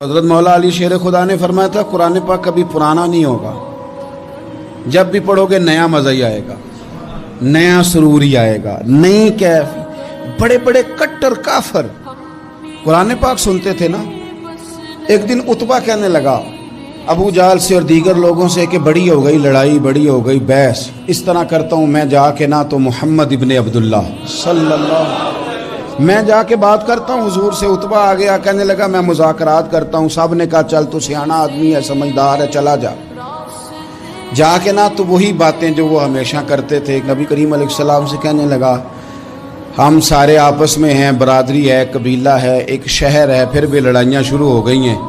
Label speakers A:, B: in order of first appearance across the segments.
A: حضرت مولا علی شیر خدا نے فرمایا تھا قرآن پاک کبھی پرانا نہیں ہوگا، جب بھی پڑھو گے نیا مزہ ہی آئے گا، نیا سرور ہی آئے گا، نئی کیف۔ بڑے بڑے کٹر کافر قرآن پاک سنتے تھے نا۔ ایک دن عتبہ کہنے لگا ابو جہل سے اور دیگر لوگوں سے کہ بڑی ہو گئی لڑائی، بڑی ہو گئی بحث، اس طرح کرتا ہوں میں جا کے نہ تو محمد ابن عبداللہ صلی اللہ میں جا کے بات کرتا ہوں حضور سے۔ عتبہ آ گیا، کہنے لگا میں مذاکرات کرتا ہوں۔ صاحب نے کہا چل تو سیاںہ آدمی ہے، سمجھدار ہے، چلا جا۔ جا کے نہ تو وہی باتیں جو وہ ہمیشہ کرتے تھے۔ نبی کریم علیہ السلام سے کہنے لگا ہم سارے آپس میں ہیں، برادری ہے، قبیلہ ہے، ایک شہر ہے، پھر بھی لڑائیاں شروع ہو گئی ہیں۔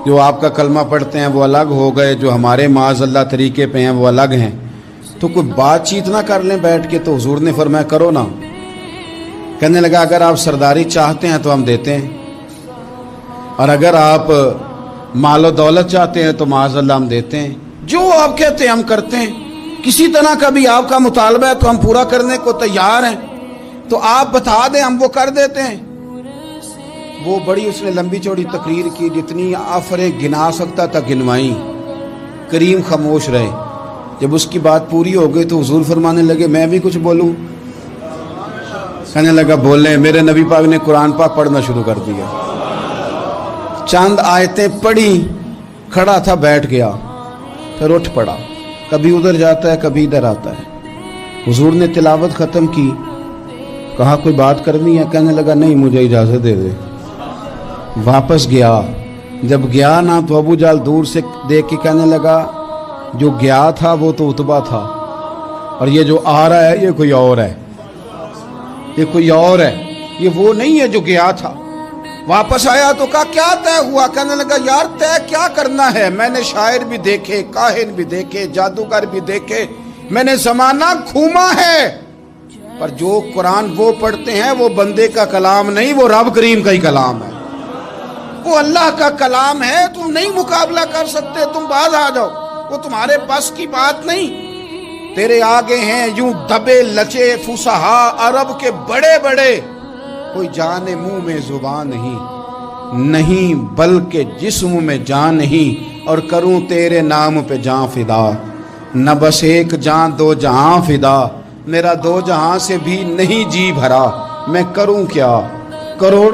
A: جو آپ کا کلمہ پڑھتے ہیں وہ الگ ہو گئے، جو ہمارے معاذ اللہ طریقے پہ ہیں وہ الگ ہیں، تو کوئی بات چیت نہ کر لیں بیٹھ کے۔ تو حضور نے فرمایا کرو نا۔ کہنے لگا اگر آپ سرداری چاہتے ہیں تو ہم دیتے ہیں، اور اگر آپ مال و دولت چاہتے ہیں تو معاذ اللہ ہم دیتے ہیں، جو آپ کہتے ہیں ہم کرتے ہیں۔ کسی طرح کا بھی آپ کا مطالبہ ہے تو ہم پورا کرنے کو تیار ہیں، تو آپ بتا دیں ہم وہ کر دیتے ہیں۔ وہ بڑی اس نے لمبی چوڑی تقریر کی، جتنی آفریں گنا سکتا تھا گنوائیں۔ کریم خاموش رہے۔ جب اس کی بات پوری ہو گئی تو حضور فرمانے لگے میں بھی کچھ بولوں؟ کہنے لگا بولیں۔ میرے نبی پاک نے قرآن پاک پڑھنا شروع کر دیا، چند آیتیں پڑھی، کھڑا تھا بیٹھ گیا، پھر اٹھ پڑا، کبھی ادھر جاتا ہے کبھی ادھر آتا ہے۔ حضور نے تلاوت ختم کی، کہا کوئی بات کرنی ہے؟ کہنے لگا نہیں مجھے اجازت دے دے۔ واپس گیا، جب گیا نا تو ابو جہل دور سے دیکھ کے کہنے لگا جو گیا تھا وہ تو عتبہ تھا، اور یہ جو آ رہا ہے یہ کوئی اور ہے، یہ کوئی اور ہے، یہ وہ نہیں ہے جو گیا تھا۔ واپس آیا تو کہا کیا طے ہوا؟ کہنے لگا یار طے کیا کرنا ہے، میں نے شاعر بھی دیکھے، کاہن بھی دیکھے، جادوگر بھی دیکھے، میں نے زمانہ گھوما ہے، پر جو قرآن وہ پڑھتے ہیں وہ بندے کا کلام نہیں، وہ رب کریم کا ہی کلام ہے، وہ اللہ کا کلام ہے۔ تم نہیں مقابلہ کر سکتے، تم باز آ جاؤ، وہ تمہارے بس کی بات نہیں۔ تیرے آگے ہیں یوں دبے لچے فصحا عرب کے بڑے بڑے، کوئی جان منہ میں زبان نہیں بلکہ جسم میں جان نہیں، اور کروں تیرے نام پہ جان فدا، نہ بس ایک جان دو جہاں فدا، میرا دو جہاں سے بھی نہیں جی بھرا، میں کروں کیا کروڑ